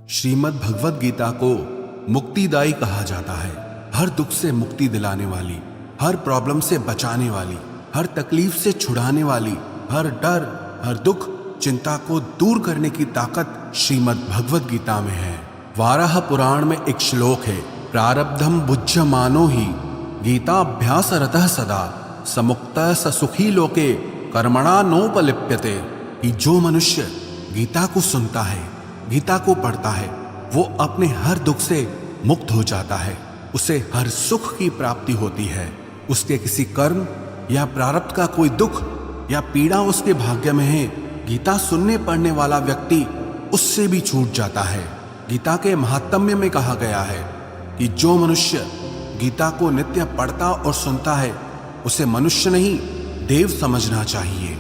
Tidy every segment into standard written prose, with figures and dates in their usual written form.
श्रीमद् भगवद गीता को मुक्तिदायी कहा जाता है। हर दुख से मुक्ति दिलाने वाली, हर प्रॉब्लम से बचाने वाली, हर तकलीफ से छुड़ाने वाली, हर डर, हर दुख, चिंता को दूर करने की ताकत श्रीमद् भगवद गीता में है। वाराह पुराण में एक श्लोक है, प्रारब्धम बुज्यमानो ही गीताभ्यास रतः सदा समुक्तः स सुखी लोके कर्मणा नोपलिप्यते। कि जो मनुष्य गीता को सुनता है, गीता को पढ़ता है, वो अपने हर दुख से मुक्त हो जाता है, उसे हर सुख की प्राप्ति होती है। उसके किसी कर्म या प्रारब्ध का कोई दुख या पीड़ा उसके भाग्य में है, गीता सुनने पढ़ने वाला व्यक्ति उससे भी छूट जाता है। गीता के महात्म्य में कहा गया है कि जो मनुष्य गीता को नित्य पढ़ता और सुनता है, उसे मनुष्य नहीं देव समझना चाहिए।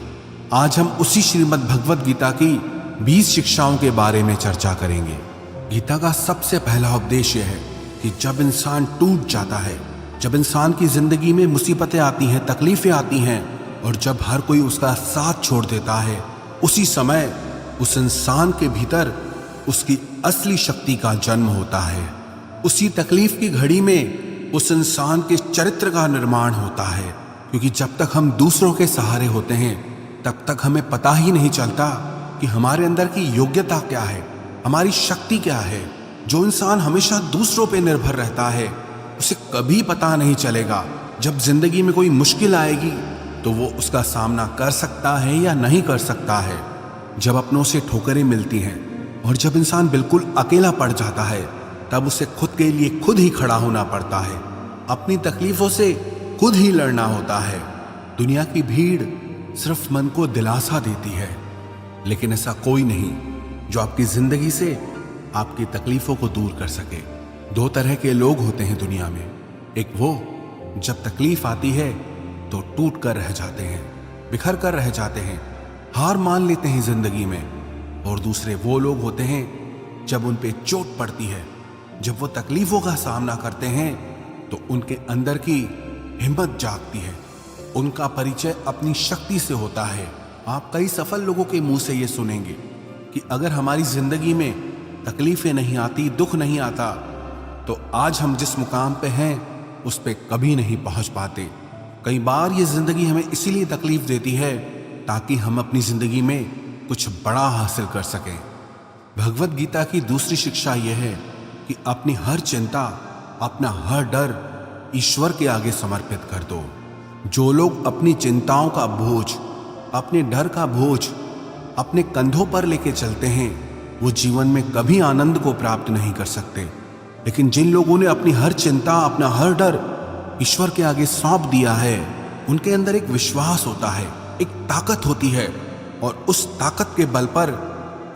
आज हम उसी श्रीमद् भगवद गीता की 20 शिक्षाओं के बारे में चर्चा करेंगे। गीता का सबसे पहला उपदेश यह है कि जब इंसान टूट जाता है, जब इंसान की जिंदगी में मुसीबतें आती हैं, तकलीफें आती हैं, और जब हर कोई उसका साथ छोड़ देता है, उसी समय उस इंसान के भीतर उसकी असली शक्ति का जन्म होता है। उसी तकलीफ की घड़ी में उस इंसान के चरित्र का निर्माण होता है। क्योंकि जब तक हम दूसरों के सहारे होते हैं, तब तक हमें पता ही नहीं चलता कि हमारे अंदर की योग्यता क्या है, हमारी शक्ति क्या है। जो इंसान हमेशा दूसरों पे निर्भर रहता है, उसे कभी पता नहीं चलेगा जब जिंदगी में कोई मुश्किल आएगी तो वो उसका सामना कर सकता है या नहीं कर सकता है। जब अपनों से ठोकरें मिलती हैं और जब इंसान बिल्कुल अकेला पड़ जाता है, तब उसे खुद के लिए खुद ही खड़ा होना पड़ता है, अपनी तकलीफों से खुद ही लड़ना होता है। दुनिया की भीड़ सिर्फ मन को दिलासा देती है, लेकिन ऐसा कोई नहीं जो आपकी जिंदगी से आपकी तकलीफों को दूर कर सके। 2 तरह के लोग होते हैं दुनिया में। एक वो जब तकलीफ आती है तो टूट कर रह जाते हैं, बिखर कर रह जाते हैं, हार मान लेते हैं जिंदगी में। और दूसरे वो लोग होते हैं जब उन पे चोट पड़ती है, जब वो तकलीफों का सामना करते हैं तो उनके अंदर की हिम्मत जागती है, उनका परिचय अपनी शक्ति से होता है। आप कई सफल लोगों के मुंह से ये सुनेंगे कि अगर हमारी जिंदगी में तकलीफें नहीं आती, दुख नहीं आता, तो आज हम जिस मुकाम पे हैं उस पे कभी नहीं पहुंच पाते। कई बार ये जिंदगी हमें इसीलिए तकलीफ देती है ताकि हम अपनी जिंदगी में कुछ बड़ा हासिल कर सकें। भगवद गीता की दूसरी शिक्षा यह है कि अपनी हर चिंता, अपना हर डर ईश्वर के आगे समर्पित कर दो। जो लोग अपनी चिंताओं का बोझ, अपने डर का बोझ अपने कंधों पर लेके चलते हैं, वो जीवन में कभी आनंद को प्राप्त नहीं कर सकते। लेकिन जिन लोगों ने अपनी हर चिंता, अपना हर डर ईश्वर के आगे सौंप दिया है, उनके अंदर एक विश्वास होता है, एक ताकत होती है, और उस ताकत के बल पर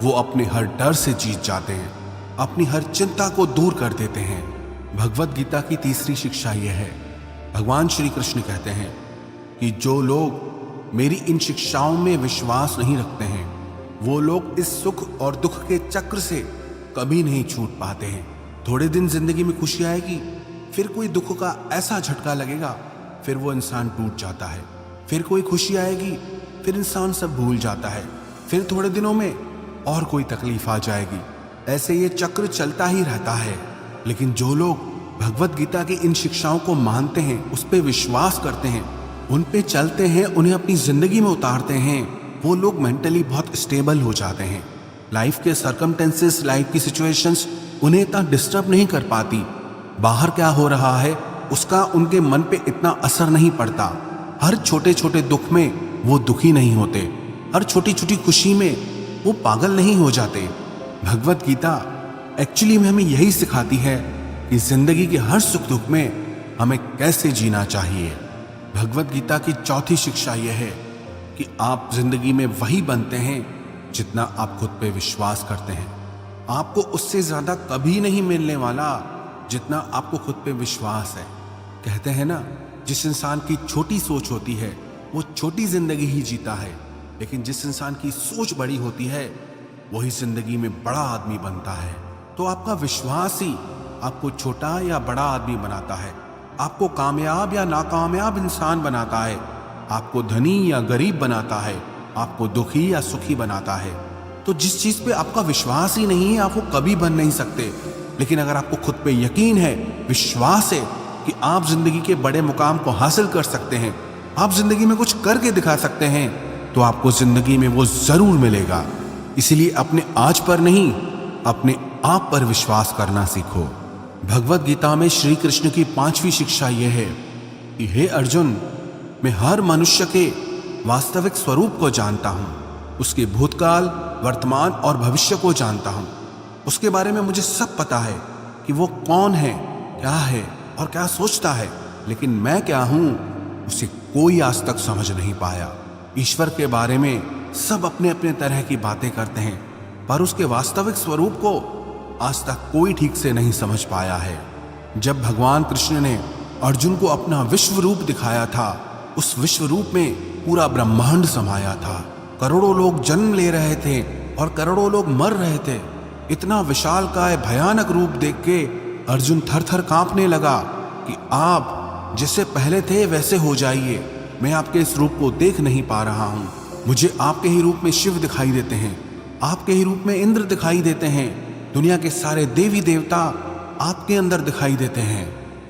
वो अपने हर डर से जीत जाते हैं, अपनी हर चिंता को दूर कर देते हैं। भगवद गीता की तीसरी शिक्षा यह है, भगवान श्री कृष्ण कहते हैं कि जो लोग मेरी इन शिक्षाओं में विश्वास नहीं रखते हैं, वो लोग इस सुख और दुख के चक्र से कभी नहीं छूट पाते हैं। थोड़े दिन जिंदगी में खुशी आएगी, फिर कोई दुख का ऐसा झटका लगेगा, फिर वो इंसान टूट जाता है। फिर कोई खुशी आएगी, फिर इंसान सब भूल जाता है। फिर थोड़े दिनों में और कोई तकलीफ आ जाएगी। ऐसे ये चक्र चलता ही रहता है। लेकिन जो लोग भगवद गीता की इन शिक्षाओं को मानते हैं, उस पर विश्वास करते हैं, उन पे चलते हैं, उन्हें अपनी जिंदगी में उतारते हैं, वो लोग मेंटली बहुत स्टेबल हो जाते हैं। लाइफ के सर्कमटेंसेस, लाइफ की सिचुएशंस उन्हें इतना डिस्टर्ब नहीं कर पाती। बाहर क्या हो रहा है उसका उनके मन पे इतना असर नहीं पड़ता। हर छोटे छोटे दुख में वो दुखी नहीं होते, हर छोटी छोटी खुशी में वो पागल नहीं हो जाते। भगवद गीता एक्चुअली में हमें यही सिखाती है कि जिंदगी के हर सुख दुख में हमें कैसे जीना चाहिए। भगवद गीता की चौथी शिक्षा यह है कि आप जिंदगी में वही बनते हैं जितना आप खुद पे विश्वास करते हैं। आपको उससे ज्यादा कभी नहीं मिलने वाला जितना आपको खुद पे विश्वास है। कहते हैं ना, जिस इंसान की छोटी सोच होती है वो छोटी जिंदगी ही जीता है, लेकिन जिस इंसान की सोच बड़ी होती है वही जिंदगी में बड़ा आदमी बनता है। तो आपका विश्वास ही आपको छोटा या बड़ा आदमी बनाता है, आपको कामयाब या नाकामयाब इंसान बनाता है, आपको धनी या गरीब बनाता है, आपको दुखी या सुखी बनाता है। तो जिस चीज पे आपका विश्वास ही नहीं है आप वो कभी बन नहीं सकते। लेकिन अगर आपको खुद पे यकीन है, विश्वास है कि आप जिंदगी के बड़े मुकाम को हासिल कर सकते हैं, आप जिंदगी में कुछ करके दिखा सकते हैं, तो आपको जिंदगी में वो जरूर मिलेगा। इसीलिए अपने आज पर नहीं, अपने आप पर विश्वास करना सीखो। भगवत गीता में श्री कृष्ण की 5वीं शिक्षा यह है कि हे अर्जुन, मैं हर मनुष्य के वास्तविक स्वरूप को जानता हूं, उसके भूतकाल, वर्तमान और भविष्य को जानता हूं। उसके बारे में मुझे सब पता है कि वो कौन है, क्या है और क्या सोचता है, लेकिन मैं क्या हूं उसे कोई आज तक समझ नहीं पाया। ईश्वर के बारे में सब अपने अपने तरह की बातें करते हैं, पर उसके वास्तविक स्वरूप को आज तक कोई ठीक से नहीं समझ पाया है। जब भगवान कृष्ण ने अर्जुन को अपना विश्व रूप दिखाया था, उस विश्व रूप में पूरा ब्रह्मांड समाया था। करोड़ों लोग जन्म ले रहे थे और करोड़ों लोग मर रहे थे। इतना विशालकाय भयानक रूप देख के अर्जुन थर थर कांपने लगा कि आप जैसे पहले थे वैसे हो जाइए, मैं आपके इस रूप को देख नहीं पा रहा हूँ। मुझे आपके ही रूप में शिव दिखाई देते हैं, आपके ही रूप में इंद्र दिखाई देते हैं, दुनिया के सारे देवी देवता आपके अंदर दिखाई देते हैं,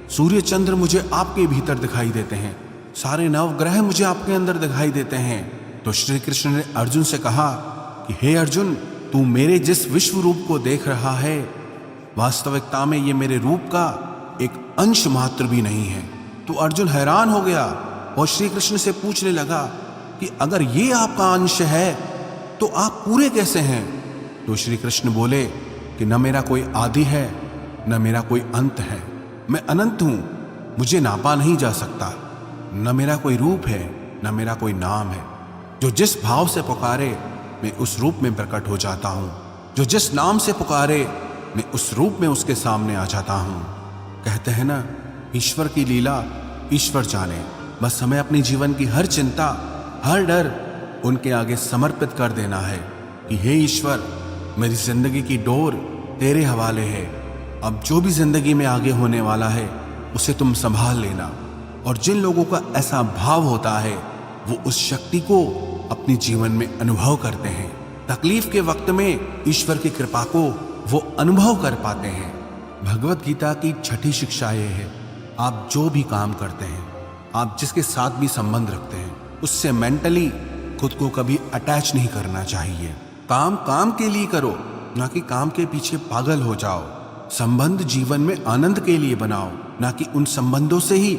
सूर्य चंद्र मुझे आपके भीतर दिखाई देते हैं, सारे नवग्रह मुझे आपके अंदर दिखाई देते हैं। तो श्री कृष्ण ने अर्जुन से कहा कि हे अर्जुन, तू मेरे जिस विश्व रूप को देख रहा है, वास्तविकता में ये मेरे रूप का एक अंश मात्र भी नहीं है। तो अर्जुन हैरान हो गया और श्री कृष्ण से पूछने लगा कि अगर ये आपका अंश है तो आप पूरे कैसे हैं? तो श्री कृष्ण बोले कि न मेरा कोई आदि है, न मेरा कोई अंत है, मैं अनंत हूं, मुझे नापा नहीं जा सकता। न मेरा कोई रूप है, न मेरा कोई नाम है। जो जिस भाव से पुकारे मैं उस रूप में प्रकट हो जाता हूं, जो जिस नाम से पुकारे मैं उस रूप में उसके सामने आ जाता हूं। कहते हैं ना, ईश्वर की लीला ईश्वर जाने। बस हमें अपने जीवन की हर चिंता, हर डर उनके आगे समर्पित कर देना है कि हे ईश्वर, मेरी जिंदगी की डोर तेरे हवाले है। अब जो भी जिंदगी में आगे होने वाला है उसे तुम संभाल लेना। और जिन लोगों का ऐसा भाव होता है वो उस शक्ति को अपने जीवन में अनुभव करते हैं। तकलीफ के वक्त में ईश्वर की कृपा को वो अनुभव कर पाते हैं। भगवत गीता की 6ठी शिक्षा ये है, आप जो भी काम करते हैं, आप जिसके साथ भी संबंध रखते हैं, उससे मेंटली खुद को कभी अटैच नहीं करना चाहिए। काम काम के लिए करो, ना कि काम के पीछे पागल हो जाओ। संबंध जीवन में आनंद के लिए बनाओ, ना कि उन संबंधों से ही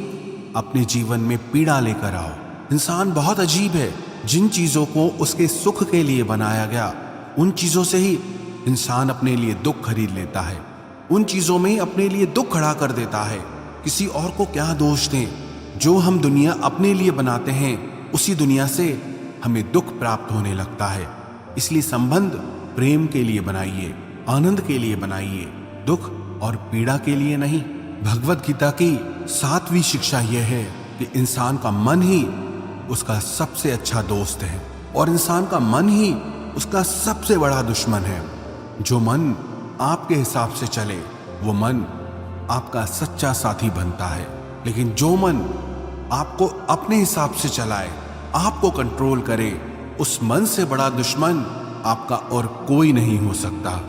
अपने जीवन में पीड़ा लेकर आओ। इंसान बहुत अजीब है, जिन चीजों को उसके सुख के लिए बनाया गया, उन चीजों से ही इंसान अपने लिए दुख खरीद लेता है, उन चीजों में ही अपने लिए दुख खड़ा कर देता है। किसी और को क्या दोष दें? जो हम दुनिया अपने लिए बनाते हैं, उसी दुनिया से हमें दुख प्राप्त होने लगता है। इसलिए संबंध प्रेम के लिए बनाइए, आनंद के लिए बनाइए, दुख और पीड़ा के लिए नहीं। भगवत गीता की 7वीं शिक्षा यह है कि इंसान का मन ही उसका सबसे अच्छा दोस्त है और इंसान का मन ही उसका सबसे बड़ा दुश्मन है। जो मन आपके हिसाब से चले वो मन आपका सच्चा साथी बनता है, लेकिन जो मन आपको अपने हिसाब से चलाए, आपको कंट्रोल करे, उस मन से बड़ा दुश्मन आपका और कोई नहीं हो सकता।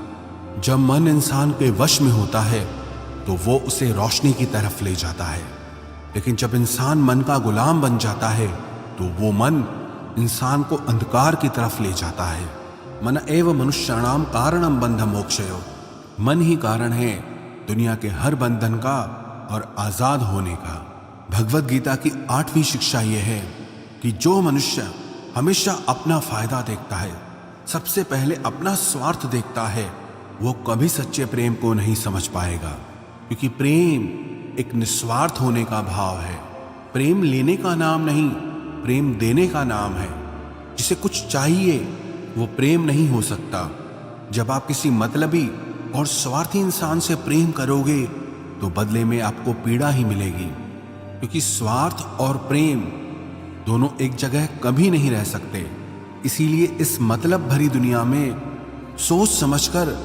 जब मन इंसान के वश में होता है तो वो उसे रोशनी की तरफ ले जाता है, लेकिन जब इंसान मन का गुलाम बन जाता है तो वो मन इंसान को अंधकार की तरफ ले जाता है। मन एव मनुष्याणाम कारणम बंध मोक्षयो। मन ही कारण है दुनिया के हर बंधन का और आजाद होने का। भगवत गीता की 8वीं शिक्षा यह है कि जो मनुष्य हमेशा अपना फायदा देखता है, सबसे पहले अपना स्वार्थ देखता है, वो कभी सच्चे प्रेम को नहीं समझ पाएगा। क्योंकि प्रेम एक निस्वार्थ होने का भाव है। प्रेम लेने का नाम नहीं, प्रेम देने का नाम है। जिसे कुछ चाहिए वो प्रेम नहीं हो सकता। जब आप किसी मतलबी और स्वार्थी इंसान से प्रेम करोगे तो बदले में आपको पीड़ा ही मिलेगी, क्योंकि स्वार्थ और प्रेम दोनों एक जगह कभी नहीं रह सकते। इसीलिए इस मतलब भरी दुनिया में सोच समझकर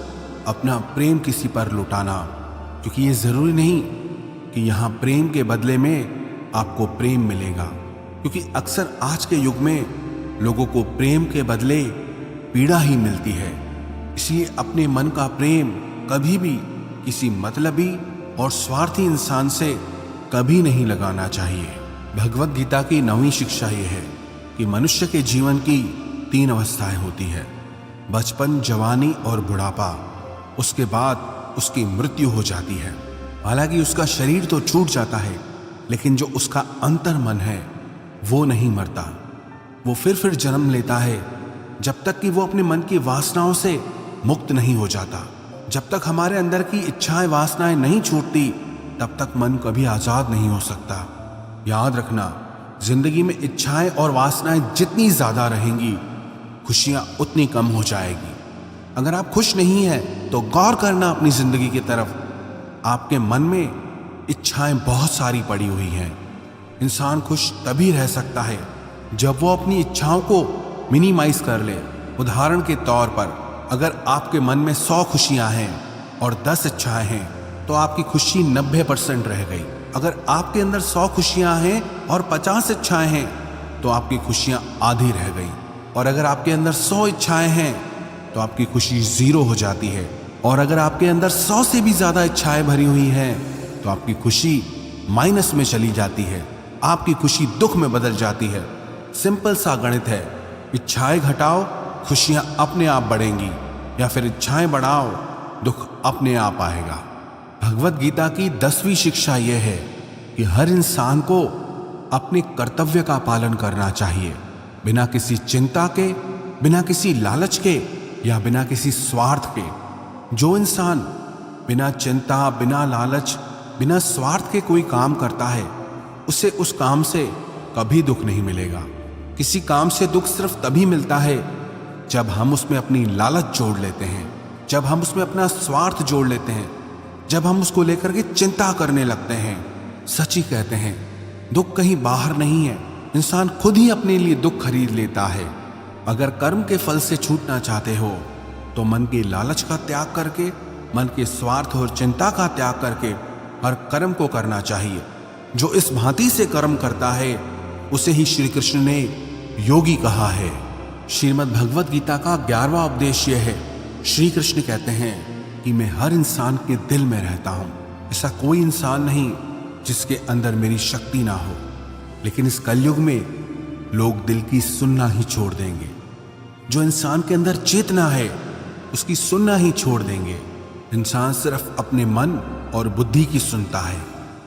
अपना प्रेम किसी पर लुटाना, क्योंकि ये जरूरी नहीं कि यहाँ प्रेम के बदले में आपको प्रेम मिलेगा। क्योंकि अक्सर आज के युग में लोगों को प्रेम के बदले पीड़ा ही मिलती है। इसलिए अपने मन का प्रेम कभी भी किसी मतलबी और स्वार्थी इंसान से कभी नहीं लगाना चाहिए। भगवत गीता की 9वीं शिक्षा यह है कि मनुष्य के जीवन की 3 अवस्थाएं होती है, बचपन, जवानी और बुढ़ापा। उसके बाद उसकी मृत्यु हो जाती है। हालांकि उसका शरीर तो छूट जाता है, लेकिन जो उसका अंतर मन है वो नहीं मरता। वो फिर जन्म लेता है जब तक कि वो अपने मन की वासनाओं से मुक्त नहीं हो जाता। जब तक हमारे अंदर की इच्छाएं, वासनाएं नहीं छूटती, तब तक मन कभी आजाद नहीं हो सकता। याद रखना, जिंदगी में इच्छाएं और वासनाएं जितनी ज्यादा रहेंगी, खुशियां उतनी कम हो जाएगी। अगर आप खुश नहीं हैं तो गौर करना अपनी जिंदगी की तरफ। आपके मन में इच्छाएं बहुत सारी पड़ी हुई हैं। इंसान खुश तभी रह सकता है जब वो अपनी इच्छाओं को मिनिमाइज कर ले। उदाहरण के तौर पर, अगर आपके मन में 100 खुशियां हैं और 10 इच्छाएं हैं तो आपकी खुशी 90% रह गई। अगर आपके अंदर 100 खुशियां हैं और 50 इच्छाएं हैं तो आपकी खुशियां आधी रह गई। और अगर आपके अंदर 100 इच्छाएं हैं तो आपकी खुशी 0 हो जाती है। और अगर आपके अंदर 100 से भी ज्यादा इच्छाएं भरी हुई हैं तो आपकी खुशी माइनस में चली जाती है। आपकी खुशी दुख में बदल जाती है। सिंपल सा गणित है, इच्छाएं घटाओ, खुशियां अपने आप बढ़ेंगी, या फिर इच्छाएं बढ़ाओ, दुख अपने आप आएगा। भगवत गीता की 10वीं शिक्षा यह है कि हर इंसान को अपने कर्तव्य का पालन करना चाहिए, बिना किसी चिंता के, बिना किसी लालच के या बिना किसी स्वार्थ के। जो इंसान बिना चिंता, बिना लालच, बिना स्वार्थ के कोई काम करता है, उसे उस काम से कभी दुख नहीं मिलेगा। किसी काम से दुख सिर्फ तभी मिलता है जब हम उसमें अपनी लालच जोड़ लेते हैं, जब हम उसमें अपना स्वार्थ जोड़ लेते हैं, जब हम उसको लेकर के चिंता करने लगते हैं। सच ही कहते हैं, दुख कहीं बाहर नहीं है, इंसान खुद ही अपने लिए दुख खरीद लेता है। अगर कर्म के फल से छूटना चाहते हो तो मन के लालच का त्याग करके, मन के स्वार्थ और चिंता का त्याग करके हर कर्म को करना चाहिए। जो इस भांति से कर्म करता है उसे ही श्री कृष्ण ने योगी कहा है। श्रीमद् भगवत गीता का 11वां उपदेश यह है, श्री कृष्ण कहते हैं कि मैं हर इंसान के दिल में रहता हूं। ऐसा कोई इंसान नहीं जिसके अंदर मेरी शक्ति ना हो। लेकिन इस कलयुग में लोग दिल की सुनना ही छोड़ देंगे। जो इंसान के अंदर चेतना है उसकी सुनना ही छोड़ देंगे। इंसान सिर्फ अपने मन और बुद्धि की सुनता है।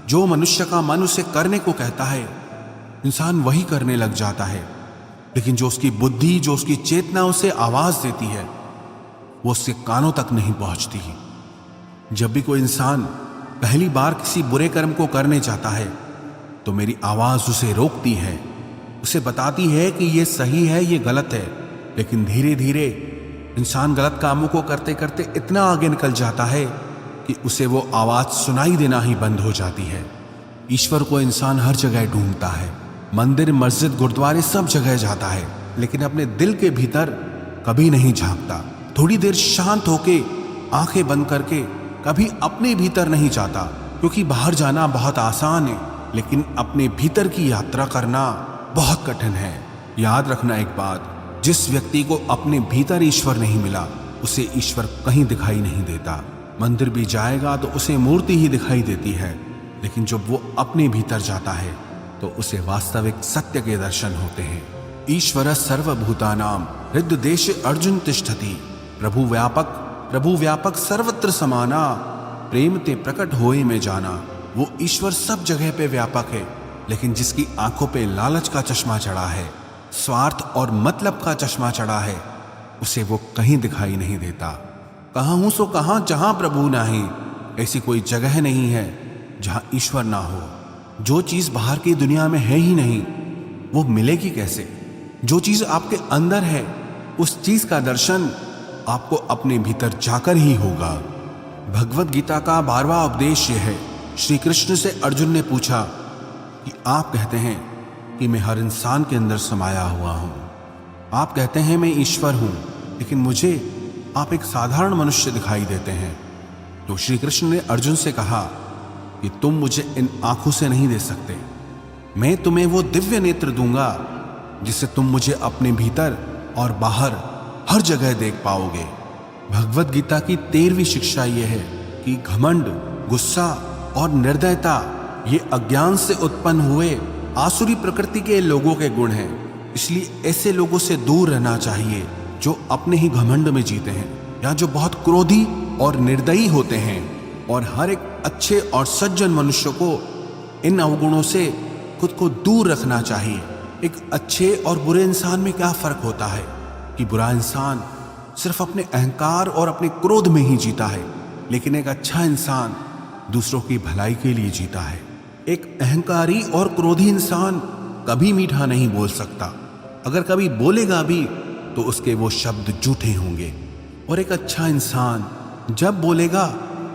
जो मनुष्य का मन उसे करने को कहता है, इंसान वही करने लग जाता है। लेकिन जो उसकी बुद्धि, जो उसकी चेतना उसे आवाज देती है, वो उसके कानों तक नहीं पहुंचती। जब भी कोई इंसान पहली बार किसी बुरे कर्म को करने जाता है तो मेरी आवाज उसे रोकती है, उसे बताती है कि ये सही है, ये गलत है। लेकिन धीरे धीरे इंसान गलत कामों को करते करते इतना आगे निकल जाता है कि उसे वो आवाज सुनाई देना ही बंद हो जाती है। ईश्वर को इंसान हर जगह ढूंढता है, मंदिर, मस्जिद, गुरुद्वारे सब जगह जाता है, लेकिन अपने दिल के भीतर कभी नहीं झांकता। थोड़ी देर शांत होके, आंखें बंद करके कभी अपने भीतर नहीं जाता, क्योंकि बाहर जाना बहुत आसान है, लेकिन अपने भीतर की यात्रा करना बहुत कठिन है। याद रखना एक बात, जिस व्यक्ति को अपने भीतर ईश्वर नहीं मिला उसे ईश्वर कहीं दिखाई नहीं देता। मंदिर भी जाएगा तो उसे मूर्ति ही दिखाई देती है, लेकिन जब वो अपने भीतर जाता है तो उसे वास्तविक सत्य के दर्शन होते हैं। ईश्वर सर्वभूतानां हृद्देश अर्जुन तिष्ठति, प्रभु व्यापक सर्वत्र समाना, प्रेम ते प्रकट होए में जाना। वो ईश्वर सब जगह पे व्यापक है, लेकिन जिसकी आंखों पे लालच का चश्मा चढ़ा है, स्वार्थ और मतलब का चश्मा चढ़ा है, उसे वो कहीं दिखाई नहीं देता। कहाँ हूं सो कहाँ, जहां प्रभु नाही। ऐसी कोई जगह नहीं है जहां ईश्वर ना हो। जो चीज बाहर की दुनिया में है ही नहीं, वो मिलेगी कैसे? जो चीज आपके अंदर है, उस चीज का दर्शन आपको अपने भीतर जाकर ही होगा। भगवत गीता का 12वां उपदेश यह है। श्री कृष्ण से अर्जुन ने पूछा कि आप कहते हैं कि मैं हर इंसान के अंदर समाया हुआ हूं, आप कहते हैं मैं ईश्वर हूं, लेकिन मुझे आप एक साधारण मनुष्य दिखाई देते हैं। तो श्री कृष्ण ने अर्जुन से कहा कि तुम मुझे इन आंखों से नहीं दे सकते, मैं तुम्हें वो दिव्य नेत्र दूंगा जिससे तुम मुझे अपने भीतर और बाहर हर जगह देख पाओगे। भगवत गीता की 13वीं शिक्षा यह है कि घमंड, गुस्सा और निर्दयता ये अज्ञान से उत्पन्न हुए आसुरी प्रकृति के लोगों के गुण हैं। इसलिए ऐसे लोगों से दूर रहना चाहिए जो अपने ही घमंड में जीते हैं या जो बहुत क्रोधी और निर्दयी होते हैं। और हर एक अच्छे और सज्जन मनुष्य को इन अवगुणों से खुद को दूर रखना चाहिए। एक अच्छे और बुरे इंसान में क्या फर्क होता है कि बुरा इंसान सिर्फ अपने अहंकार और अपने क्रोध में ही जीता है, लेकिन एक अच्छा इंसान दूसरों की भलाई के लिए जीता है। एक अहंकारी और क्रोधी इंसान कभी मीठा नहीं बोल सकता, अगर कभी बोलेगा भी तो उसके वो शब्द झूठे होंगे। और एक अच्छा इंसान जब बोलेगा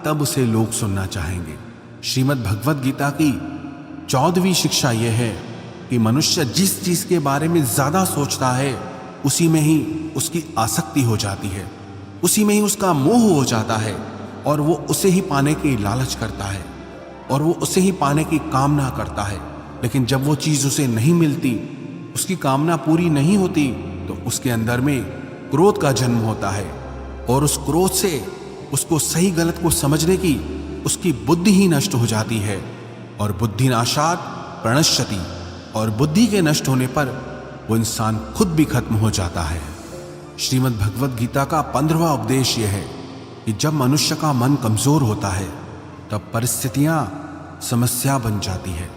तब उसे लोग सुनना चाहेंगे। श्रीमद् भगवत गीता की 14वीं शिक्षा यह है कि मनुष्य जिस चीज के बारे में ज्यादा सोचता है उसी में ही उसकी आसक्ति हो जाती है, उसी में ही उसका मोह हो जाता है और वो उसे ही पाने की लालच करता है और वो उसे ही पाने की कामना करता है। लेकिन जब वो चीज उसे नहीं मिलती, उसकी कामना पूरी नहीं होती, तो उसके अंदर में क्रोध का जन्म होता है और उस क्रोध से उसको सही गलत को समझने की उसकी बुद्धि ही नष्ट हो जाती है। और बुद्धि नाशात प्रणश्यति, और बुद्धि के नष्ट होने पर वो इंसान खुद भी खत्म हो जाता है। श्रीमद् भगवत गीता का 15वां उपदेश यह है कि जब मनुष्य का मन कमजोर होता है तब परिस्थितियां समस्या बन जाती है,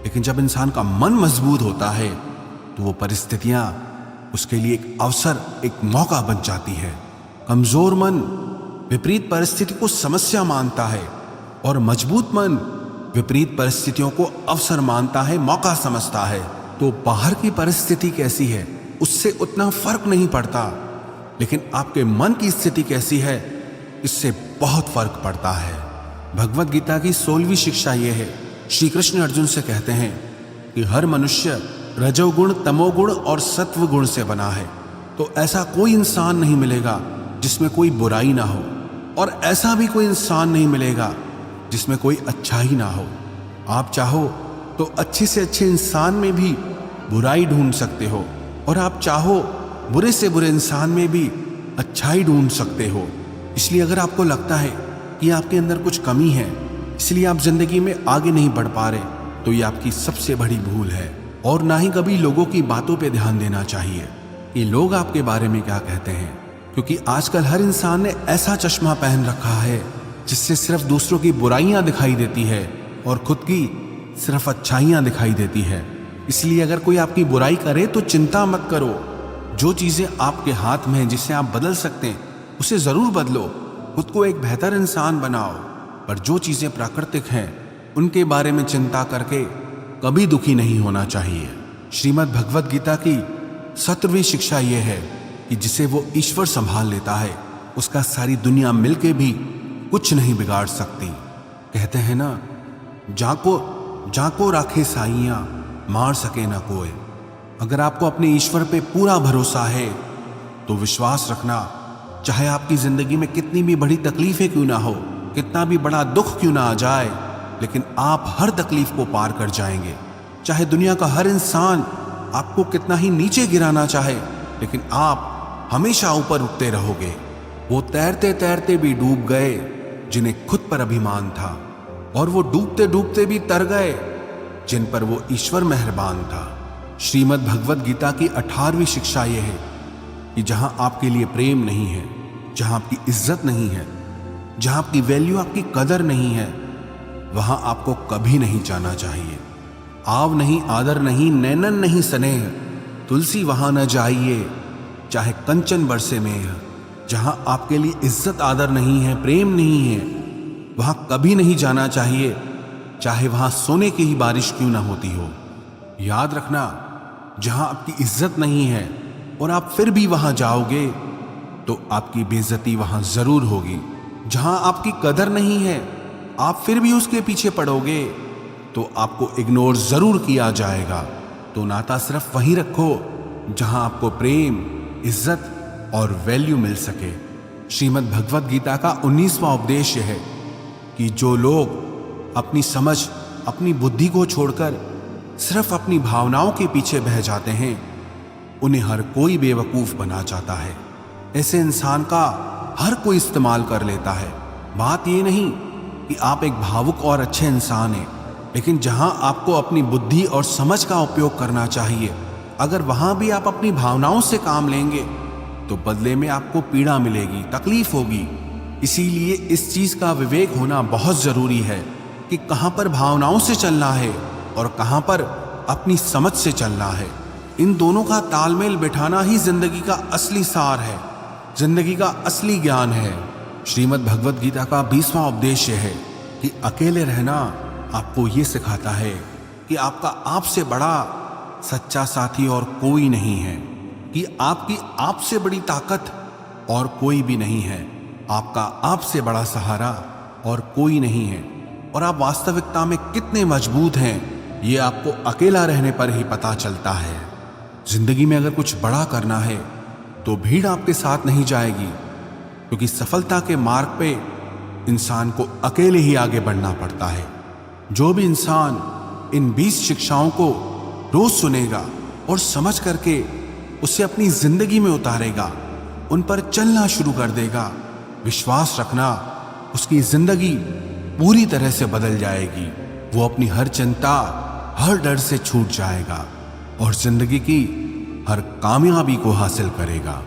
लेकिन जब इंसान का मन मजबूत होता है तो वो परिस्थितियां उसके लिए एक अवसर, एक मौका बन जाती है। कमजोर मन विपरीत परिस्थिति को समस्या मानता है और मजबूत मन विपरीत परिस्थितियों को अवसर मानता है, मौका समझता है। तो बाहर की परिस्थिति कैसी है उससे उतना फर्क नहीं पड़ता, लेकिन आपके मन की स्थिति कैसी है इससे बहुत फर्क पड़ता है। भगवत गीता की 16वीं शिक्षा यह है, श्री कृष्ण अर्जुन से कहते हैं कि हर मनुष्य रजोगुण, तमोगुण और सत्व गुण से बना है। तो ऐसा कोई इंसान नहीं मिलेगा जिसमें कोई बुराई ना हो, और ऐसा भी कोई इंसान नहीं मिलेगा जिसमें कोई अच्छाई ना हो। आप चाहो तो अच्छे से अच्छे इंसान में भी बुराई ढूंढ सकते हो, और आप चाहो बुरे से बुरे इंसान में भी अच्छाई ढूंढ सकते हो। इसलिए अगर आपको लगता है कि आपके अंदर कुछ कमी है, इसलिए आप जिंदगी में आगे नहीं बढ़ पा रहे, तो ये आपकी सबसे बड़ी भूल है। और ना ही कभी लोगों की बातों पे ध्यान देना चाहिए कि लोग आपके बारे में क्या कहते हैं, क्योंकि आजकल हर इंसान ने ऐसा चश्मा पहन रखा है जिससे सिर्फ दूसरों की बुराइयां दिखाई देती है और खुद की सिर्फ अच्छाइयां दिखाई देती है। इसलिए अगर कोई आपकी बुराई करे तो चिंता मत करो। जो चीजें आपके हाथ में हैं, जिसे आप बदल सकते हैं, उसे जरूर बदलो, खुद को एक बेहतर इंसान बनाओ। पर जो चीजें प्राकृतिक हैं उनके बारे में चिंता करके कभी दुखी नहीं होना चाहिए। श्रीमद् भगवत गीता की 17वीं शिक्षा यह है कि जिसे वो ईश्वर संभाल लेता है उसका सारी दुनिया मिलके भी कुछ नहीं बिगाड़ सकती। कहते हैं ना, जाको राखे साइयां, मार सके ना कोई। अगर आपको अपने ईश्वर पे पूरा भरोसा है तो विश्वास रखना, चाहे आपकी जिंदगी में कितनी भी बड़ी तकलीफें क्यों ना हो, कितना भी बड़ा दुख क्यों ना आ जाए, लेकिन आप हर तकलीफ को पार कर जाएंगे। चाहे दुनिया का हर इंसान आपको कितना ही नीचे गिराना चाहे, लेकिन आप हमेशा ऊपर उठते रहोगे। वो तैरते तैरते भी डूब गए जिन्हें खुद पर अभिमान था, और वो डूबते डूबते भी तर गए जिन पर वो ईश्वर मेहरबान था। श्रीमद् भगवत गीता की 18वीं शिक्षा यह है कि जहां आपके लिए प्रेम नहीं है, जहां आपकी इज्जत नहीं है, जहां आपकी वैल्यू, आपकी कदर नहीं है, वहां आपको कभी नहीं जाना चाहिए। आव नहीं, आदर नहीं, नैनन नहीं स्नेह, तुलसी वहां न जाइए, चाहे कंचन बरसे में। जहां आपके लिए इज्जत आदर नहीं है, प्रेम नहीं है, वहां कभी नहीं जाना चाहिए, चाहे वहां सोने की ही बारिश क्यों ना होती हो। याद रखना, जहां आपकी इज्जत नहीं है और आप फिर भी वहां जाओगे तो आपकी बेइज्जती वहां जरूर होगी। जहां आपकी कदर नहीं है, आप फिर भी उसके पीछे पड़ोगे तो आपको इग्नोर जरूर किया जाएगा। तो नाता सिर्फ वहीं रखो जहां आपको प्रेम, इज्जत और वैल्यू मिल सके। श्रीमद् भगवत गीता का 19वां उपदेश है कि जो लोग अपनी समझ, अपनी बुद्धि को छोड़कर सिर्फ अपनी भावनाओं के पीछे बह जाते हैं, उन्हें हर कोई बेवकूफ बना जाता है। ऐसे इंसान का हर कोई इस्तेमाल कर लेता है। बात ये नहीं कि आप एक भावुक और अच्छे इंसान हैं, लेकिन जहां आपको अपनी बुद्धि और समझ का उपयोग करना चाहिए, अगर वहां भी आप अपनी भावनाओं से काम लेंगे तो बदले में आपको पीड़ा मिलेगी, तकलीफ होगी। इसीलिए इस चीज का विवेक होना बहुत जरूरी है कि कहां पर भावनाओं से चलना है और कहां पर अपनी समझ से चलना है। इन दोनों का तालमेल बिठाना ही जिंदगी का असली सार है, जिंदगी का असली ज्ञान है। श्रीमद् भगवद गीता का 20वां उपदेश है कि अकेले रहना आपको ये सिखाता है कि आपका आपसे बड़ा सच्चा साथी और कोई नहीं है, कि आपकी आपसे बड़ी ताकत और कोई भी नहीं है, आपका आपसे बड़ा सहारा और कोई नहीं है, और आप वास्तविकता में कितने मजबूत हैं ये आपको अकेला रहने पर ही पता चलता है। जिंदगी में अगर कुछ बड़ा करना है तो भीड़ आपके साथ नहीं जाएगी, क्योंकि सफलता के मार्ग पे इंसान को अकेले ही आगे बढ़ना पड़ता है। जो भी इंसान इन 20 शिक्षाओं को रोज सुनेगा और समझ करके उसे अपनी जिंदगी में उतारेगा, उन पर चलना शुरू कर देगा, विश्वास रखना उसकी जिंदगी पूरी तरह से बदल जाएगी। वो अपनी हर चिंता, हर डर से छूट जाएगा और जिंदगी की हर कामयाबी को हासिल करेगा।